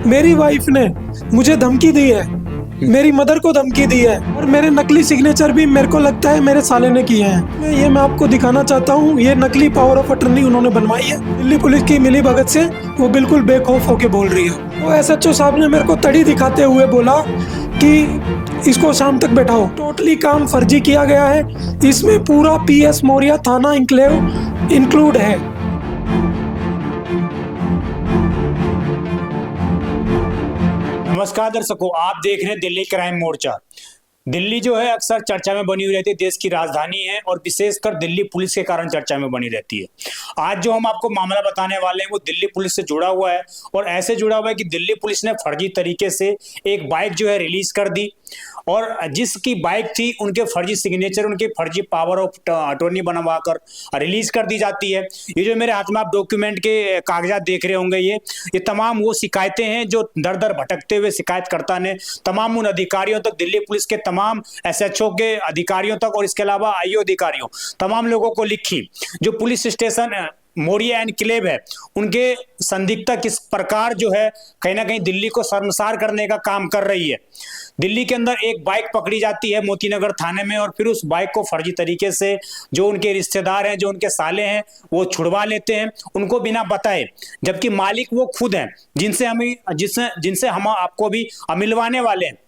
मेरी वाइफ ने मुझे धमकी दी है, मेरी मदर को धमकी दी है और मेरे नकली सिग्नेचर भी मेरे को लगता है मेरे साले ने किए हैं। मैं आपको दिखाना चाहता हूँ, ये नकली पावर ऑफ अटर्नी उन्होंने बनवाई है। दिल्ली पुलिस की मिली भगत से वो बिल्कुल बेखौफ होके बोल रही है। वो एसएचओ साहब ने मेरे को तड़ी दिखाते हुए बोला कि इसको शाम तक बैठाओ। टोटली काम फर्जी किया गया है, इसमें पूरा पीएस मौर्या थाना इंक्लेव इंक्लूड है। नमस्कार दर्शकों, आप देख रहे हैं दिल्ली क्राइम मोर्चा। दिल्ली जो है अक्सर चर्चा में बनी हुई रहती है, देश की राजधानी है और विशेषकर दिल्ली पुलिस के कारण चर्चा में बनी रहती है। आज जो हम आपको मामला बताने वाले हैं वो दिल्ली पुलिस से जुड़ा हुआ है और ऐसे जुड़ा हुआ है कि दिल्ली पुलिस ने फर्जी तरीके से एक बाइक जो है रिलीज कर दी और जिसकी बाइक थी उनके फर्जी सिग्नेचर, उनके फर्जी पावर ऑफ अटॉर्नी बनवा कर रिलीज कर दी जाती है। ये जो मेरे हाथ में आप डॉक्यूमेंट के कागजात देख रहे होंगे, ये तमाम वो शिकायतें हैं जो दर दर भटकते हुए शिकायतकर्ता ने तमाम उन अधिकारियों तक, दिल्ली पुलिस के तमाम एसएचओ के अधिकारियों तक और इसके अलावा आईओ अधिकारियों, तमाम लोगों को लिखी। जो पुलिस स्टेशन मौर्या एनक्लेव है, उनके संदिग्धता किस प्रकार जो है कहीं ना कहीं दिल्ली को शर्मसार करने का काम कर रही है। दिल्ली के अंदर एक बाइक पकड़ी जाती है मोतीनगर थाने में और फिर उस बाइक को फर्जी तरीके से जो उनके रिश्तेदार हैं, जो उनके साले हैं, वो छुड़वा लेते हैं उनको बिना बताए, जबकि मालिक वो खुद हैं जिनसे हम आपको भी मिलवाने वाले हैं।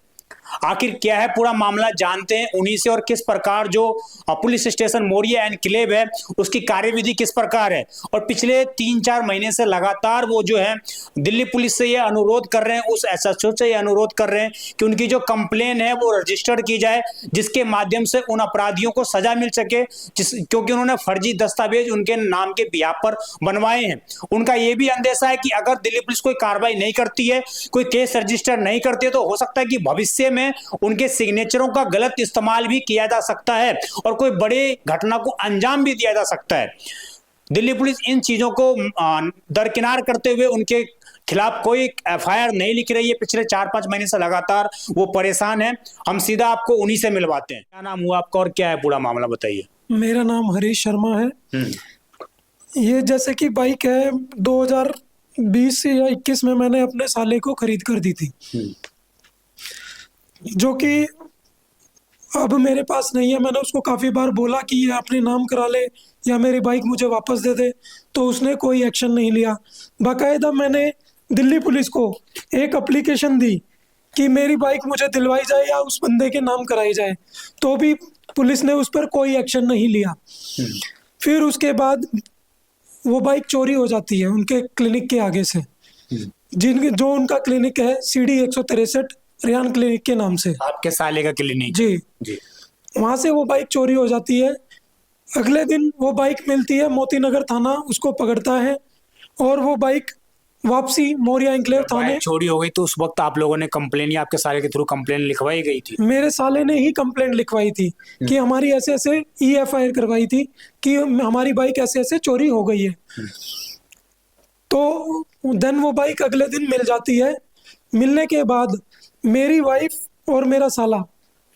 आखिर क्या है पूरा मामला, जानते हैं उन्हीं से और किस प्रकार जो पुलिस स्टेशन मौर्या एनक्लेव है उसकी कार्यविधि किस प्रकार है। और पिछले 3-4 महीने से लगातार वो जो है दिल्ली पुलिस से ये अनुरोध कर रहे हैं, उस एसएचओ से ये अनुरोध कर रहे हैं कि उनकी जो कंप्लेन है वो रजिस्टर्ड की जाए, जिसके माध्यम से उन अपराधियों को सजा मिल सके, क्योंकि उन्होंने फर्जी दस्तावेज उनके नाम के बिहाफ पर बनवाए हैं। उनका ये भी अंदेशा है कि अगर दिल्ली पुलिस कोई कार्रवाई नहीं करती है, कोई केस रजिस्टर नहीं करती है, तो हो सकता है कि भविष्य में उनके सिग्नेचरों का गलत इस्तेमाल भी किया जा सकता है और कोई बड़े घटना को अंजाम भी दिया जा सकता है। दिल्ली पुलिस इन चीजों को दरकिनार करते हुए उनके खिलाफ कोई एफआईआर नहीं लिख रही है। पिछले 4-5 महीने से लगातार वो परेशान है। हम सीधा आपको उन्हीं से मिलवाते हैं। क्या नाम हुआ आपका और क्या है पूरा मामला, बताइए। मेरा नाम हरीश शर्मा है। ये जैसे कि बाइक है 2020 या 21 में मैंने अपने साले को खरीद कर दी थी, जो कि अब मेरे पास नहीं है। मैंने उसको काफ़ी बार बोला कि ये अपने नाम करा ले या मेरी बाइक मुझे वापस दे दे, तो उसने कोई एक्शन नहीं लिया। बाकायदा मैंने दिल्ली पुलिस को एक एप्लीकेशन दी कि मेरी बाइक मुझे दिलवाई जाए या उस बंदे के नाम कराई जाए, तो भी पुलिस ने उस पर कोई एक्शन नहीं लिया। फिर उसके बाद वो बाइक चोरी हो जाती है उनके क्लिनिक के आगे से, जो उनका क्लिनिक है CD 163 रियान क्लिनिक के नाम से, आपके साले का क्लिनिक। जी। वहां से वो बाइक चोरी हो जाती है। अगले दिन वो बाइक मिलती है, मोतीनगर थाना उसको पकड़ता है और वो बाइक वापसी मौर्या एनक्लेव थाने। चोरी हो गई तो उस वक्त आप लोगों ने कंप्लेन या आपके साले के थ्रू कंप्लेन लिखवाई गई थी? मेरे साले ने ही कंप्लेंट लिखवाई थी कि हमारी ऐसे ऐसे EFIR करवाई थी कि हमारी बाइक ऐसे ऐसे चोरी हो गई है। तो देन वो बाइक अगले दिन मिल जाती है। मिलने के बाद मेरी वाइफ और मेरा साला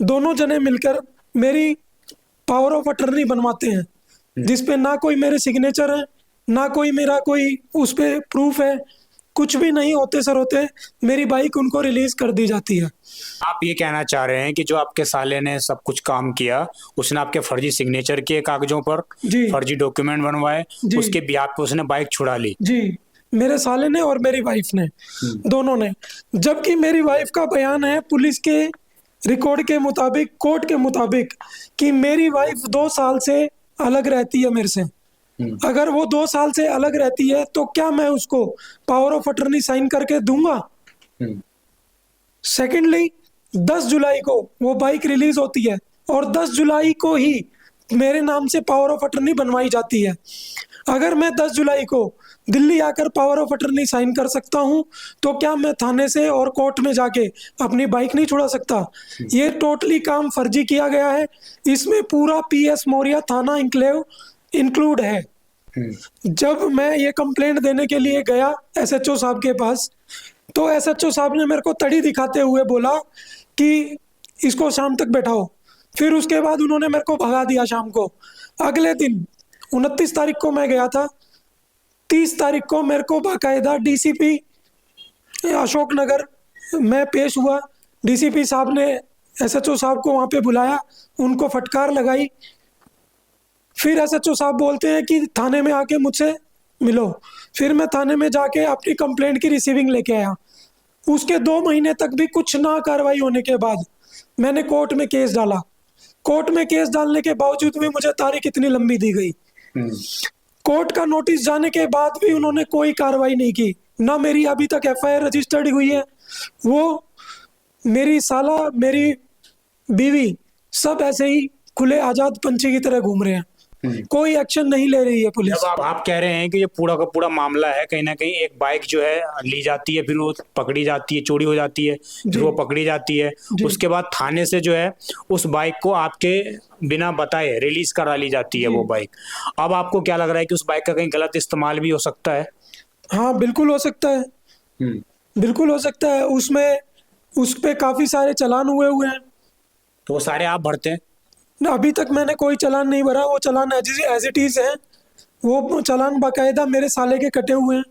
दोनों जने मिलकर मेरी पावर ऑफ अटर्नी बनवाते हैं, जिसपे ना कोई मेरे सिग्नेचर है, ना कोई मेरा कोई उस पे प्रूफ है, कुछ भी नहीं होते सर होते मेरी बाइक उनको रिलीज कर दी जाती है। आप ये कहना चाह रहे हैं कि जो आपके साले ने सब कुछ काम किया, उसने आपके फर्जी सिग्नेचर किए कागजों पर, फर्जी डॉक्यूमेंट बनवाए, उसके बिहाफ पे उसने बाइक छुड़ा ली? जी, मेरे साले ने और मेरी वाइफ ने, दोनों ने। जबकि मेरी वाइफ का बयान है पुलिस के रिकॉर्ड के मुताबिक, कोर्ट के मुताबिक, कि मेरी वाइफ 2 साल से अलग रहती है मेरे से। अगर वो 2 साल से अलग रहती है तो क्या मैं उसको पावर ऑफ अटर्नी साइन करके दूंगा? सेकेंडली 10 जुलाई को वो बाइक रिलीज होती है और 10 जुलाई को ही मेरे नाम से पावर ऑफ अटर्नी बनवाई जाती है। अगर मैं 10 जुलाई को दिल्ली आकर पावर ऑफ अटर्नी साइन कर सकता हूं, तो क्या मैं थाने से और कोर्ट में जाके अपनी बाइक नहीं छुड़ा सकता? ये टोटली काम फर्जी किया गया है, इसमें पूरा पीएस मौर्या थाना इंक्लेव इंक्लूड है। जब मैं ये कंप्लेंट देने के लिए गया एसएचओ साहब के पास, तो एसएचओ साहब ने मेरे को तड़ी दिखाते हुए बोला कि इसको शाम तक बैठाओ। फिर उसके बाद उन्होंने मेरे को भगा दिया शाम को। अगले दिन 29 तारीख को मैं गया था, 30 तारीख को मेरे को बाकायदा DCP अशोक नगर में पेश हुआ। डीसीपी साहब ने एसएचओ साहब को वहाँ पे बुलाया, उनको फटकार लगाई। फिर एसएचओ साहब बोलते हैं कि थाने में आके मुझसे मिलो। फिर मैं थाने में जाके अपनी कंप्लेंट की रिसीविंग लेके आया। उसके 2 महीने तक भी कुछ ना कार्रवाई होने के बाद मैंने कोर्ट में केस डाला। कोर्ट में केस डालने के बावजूद भी मुझे तारीख इतनी लंबी दी गई। कोर्ट का नोटिस जाने के बाद भी उन्होंने कोई कार्रवाई नहीं की। ना मेरी अभी तक एफआईआर रजिस्टर्ड हुई है। वो मेरी साला, मेरी बीवी सब ऐसे ही खुले आजाद पंछी की तरह घूम रहे हैं। कोई एक्शन नहीं ले रही है पुलिस। जब आप कह रहे हैं कि ये पूरा का पूरा मामला है, कहीं ना कहीं एक बाइक जो है ली जाती है, फिर वो पकड़ी जाती है, चोरी हो जाती है, फिर वो पकड़ी जाती है, उसके बाद थाने से जो है उस बाइक को आपके बिना बताए रिलीज करा ली जाती है वो बाइक। अब आपको क्या लग रहा है कि उस बाइक का कहीं गलत इस्तेमाल भी हो सकता है? हाँ, बिल्कुल हो सकता है, बिल्कुल हो सकता है। उसमें उस पे काफी सारे चालान हुए हैं। तो वो सारे आप भरते हैं? अभी तक मैंने कोई चालान नहीं भरा। वो चालान एज इट इज है। वो चालान बाकायदा मेरे साले के कटे हुए हैं।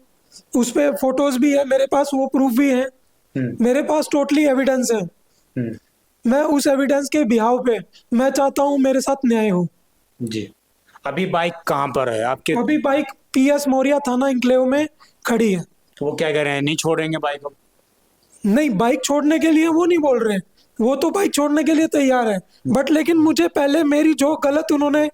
उस पे फोटोज भी है मेरे पास, वो प्रूफ भी है मेरे पास। टोटली एविडेंस है। मैं उस एविडेंस के बिहाव पे मैं चाहता हूँ मेरे साथ न्याय हो। जी। अभी बाइक कहाँ पर है आपके? अभी बाइक पीएस मौर्या थाना इंक्लेव में खड़ी है। तो वो क्या कह रहे हैं, नहीं छोड़ेंगे बाइक अब? नहीं, बाइक छोड़ने के लिए वो नहीं बोल रहे। वो तो बाइक छोड़ने के लिए तैयार है, बट लेकिन मुझे पहले मेरी जो गलत उन्होंने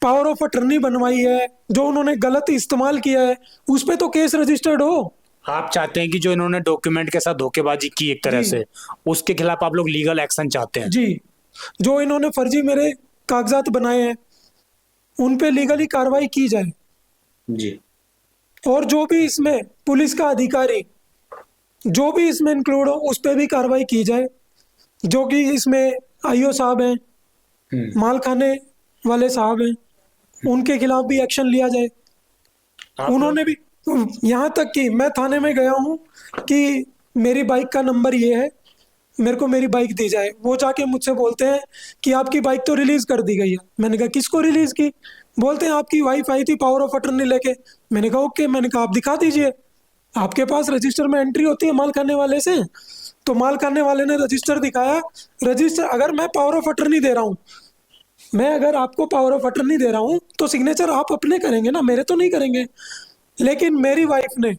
पावर ऑफ अटर्नी बनवाई है, जो उन्होंने गलत इस्तेमाल किया है, उस पे तो केस रजिस्टर्ड हो। आप चाहते हैं कि जो इन्होंने डॉक्यूमेंट के साथ धोखेबाजी की एक तरह से, उसके खिलाफ आप लोग लीगल एक्शन चाहते हैं? जी, जो इन्होंने फर्जी मेरे कागजात बनाए हैं उन पे लीगली कार्रवाई की जाए। जी। और जो भी इसमें पुलिस का अधिकारी जो भी इसमें इंक्लूड हो उस पे भी कार्रवाई की जाए। जो कि इसमें आईओ साहब हैं, माल खाने वाले साहब हैं, उनके खिलाफ भी एक्शन लिया जाए। उन्होंने भी यहाँ तक कि मैं थाने में गया हूँ कि मेरी बाइक का नंबर ये है, मेरे को मेरी बाइक दी जाए। वो जाके मुझसे बोलते हैं कि आपकी बाइक तो रिलीज कर दी गई है। मैंने कहा किसको रिलीज की? बोलते हैं आपकी वाइफ आई थी पावर ऑफ अटर्नी लेके। मैंने कहा ओके। मैंने कहा आप दिखा दीजिए, आपके पास रजिस्टर में एंट्री होती है माल खाने वाले से। तो माल खाने वाले ने रजिस्टर दिखाया। रजिस्टर, अगर मैं पावर ऑफ अटर्नी दे रहा हूँ, मैं अगर आपको पावर ऑफ अटर्नी दे रहा हूँ तो सिग्नेचर आप अपने करेंगे ना, मेरे तो नहीं करेंगे। लेकिन मेरी वाइफ ने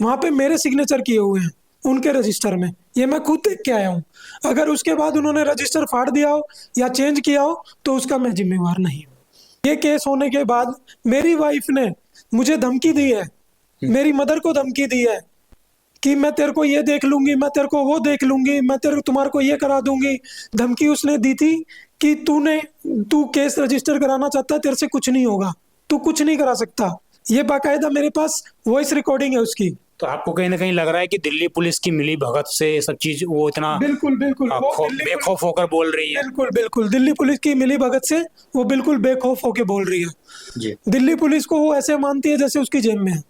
वहाँ पे मेरे सिग्नेचर किए हुए हैं उनके रजिस्टर में। ये मैं खुद देख के आया हूँ। अगर उसके बाद उन्होंने रजिस्टर फाड़ दिया हो या चेंज किया हो तो उसका मैं जिम्मेवार नहीं हूँ। ये केस होने के बाद मेरी वाइफ ने मुझे धमकी दी है, मेरी मदर को धमकी दी है कि मैं तेरे को ये देख लूंगी, मैं तेरे को वो देख लूंगी, मैं तुम्हारे को ये करा दूंगी। धमकी उसने दी थी कि तू केस रजिस्टर कराना चाहता है, तेरे से कुछ नहीं होगा, तू कुछ नहीं करा सकता। ये बाकायदा मेरे पास वॉइस रिकॉर्डिंग है उसकी। तो आपको कहीं ना कहीं लग रहा है कि दिल्ली पुलिस की मिली भगत से ये सब चीज वो इतना बिल्कुल बेखौफ होकर बोल रही है? बिल्कुल दिल्ली पुलिस की मिली भगत से वो बिल्कुल बेखौफ होके बोल रही है। जी। दिल्ली पुलिस को वो ऐसे मानती है जैसे उसकी जेब में है।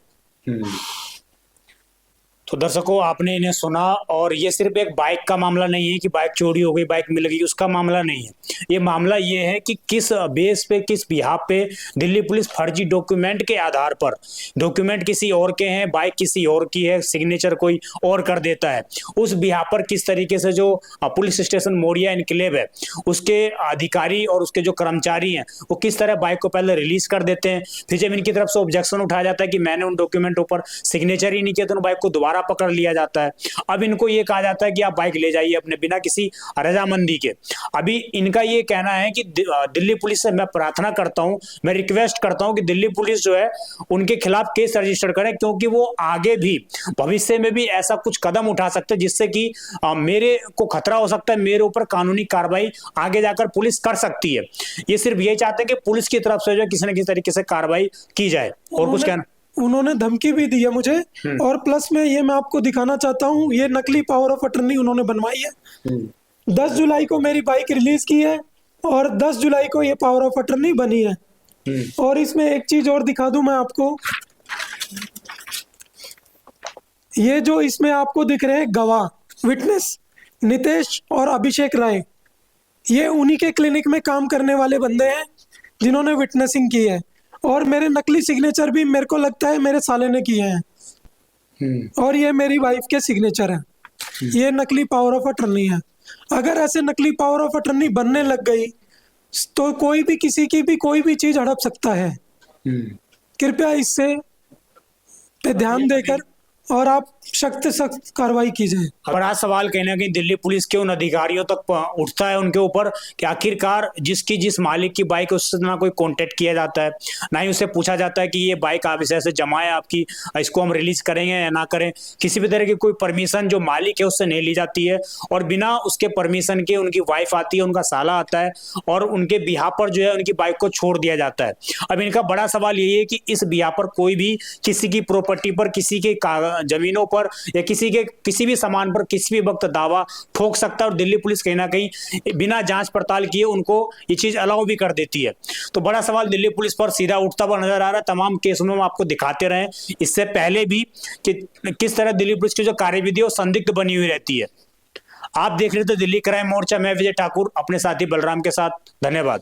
तो दर्शकों, आपने इन्हें सुना, और ये सिर्फ एक बाइक का मामला नहीं है कि बाइक चोरी हो गई, बाइक मिल गई, उसका मामला नहीं है। ये मामला ये है कि किस बेस पे, किस बिहाफ पे दिल्ली पुलिस फर्जी डॉक्यूमेंट के आधार पर, डॉक्यूमेंट किसी और के हैं, बाइक किसी और की है, सिग्नेचर कोई और कर देता है, उस बिहाफ पर किस तरीके से जो पुलिस स्टेशन मौर्या इनक्लेव है उसके अधिकारी और उसके जो कर्मचारी हैं वो किस तरह बाइक को पहले रिलीज कर देते हैं। फिर जब इनकी तरफ से ऑब्जेक्शन उठाया जाता है कि मैंने उन डॉक्यूमेंटों पर सिग्नेचर ही नहीं किया, तो उन बाइक को दोबारा पकड़ लिया जाता है। अब इनको ये कहा जाता है कि आप बाइक ले जाइए अपने, बिना किसी रजामंदी के। अभी इनका ये कहना है कि दिल्ली पुलिस से मैं प्रार्थना करता हूं, मैं रिक्वेस्ट करता हूं कि दिल्ली पुलिस जो है उनके खिलाफ केस रजिस्टर करे, क्योंकि वो आगे भी भविष्य में भी ऐसा कुछ कदम उठा सकते हैं जिससे कि मेरे को खतरा हो सकता है, मेरे ऊपर कानूनी कार्रवाई आगे जाकर पुलिस कर सकती है। ये सिर्फ यही चाहते हैं कि पुलिस की तरफ से जो किसी न किसी तरीके से कार्रवाई की जाए। और कुछ कहना? उन्होंने धमकी भी दी है मुझे, और प्लस में ये मैं आपको दिखाना चाहता हूँ, ये नकली पावर ऑफ अटर्नी उन्होंने बनवाई है। 10 जुलाई को मेरी बाइक रिलीज की है और 10 जुलाई को ये पावर ऑफ अटर्नी बनी है। और इसमें एक चीज और दिखा दूं मैं आपको, ये जो इसमें आपको दिख रहे हैं गवाह, विटनेस नितेश और अभिषेक राय, ये उन्हीं के क्लिनिक में काम करने वाले बंदे हैं जिन्होंने विटनेसिंग की है। और मेरे नकली सिग्नेचर भी मेरे को लगता है मेरे साले ने किए हैं। और ये मेरी वाइफ के सिग्नेचर है। ये नकली पावर ऑफ अटर्नी है। अगर ऐसे नकली पावर ऑफ अटर्नी बनने लग गई तो कोई भी किसी की भी कोई भी चीज हड़प सकता है। कृपया इससे पे ध्यान देकर और आप सख्त से सख्त कार्रवाई की जाए। बड़ा सवाल कहीं ना कहीं दिल्ली पुलिस के उन अधिकारियों तक उठता है उनके ऊपर कि आखिरकार जिस मालिक की बाइक है उससे ना कोई कांटेक्ट किया जाता है, ना ही उससे पूछा जाता है कि ये बाइक आप ऐसे जमा है आपकी, इसको हम रिलीज करेंगे या ना करें। किसी भी तरह की कोई परमिशन जो मालिक है उससे नहीं ली जाती है और बिना उसके परमिशन के उनकी वाइफ आती है, उनका साला आता है और उनके बिहा पर जो है उनकी बाइक को छोड़ दिया जाता है। अब इनका बड़ा सवाल यही है कि इस बिहा पर कोई भी किसी की प्रॉपर्टी पर, किसी के जमीनों पर या किसी भी सामान पर किसी भी वक्त दावा ठोक सकता है और दिल्ली पुलिस कहीं ना कहीं बिना जांच पड़ताल किए उनको ये चीज अलाउ भी कर देती है। तो बड़ा सवाल दिल्ली पुलिस पर सीधा उठता हुआ नजर आ रहा है। तमाम केसों में हम आपको दिखाते रहे इससे पहले भी कि किस तरह दिल्ली पुलिस की जो कार्यविधि है वो संदिग्ध बनी हुई रहती है। आप देख रहे थे दिल्ली क्राइम मोर्चा, मैं विजय ठाकुर अपने साथी बलराम के साथ। धन्यवाद।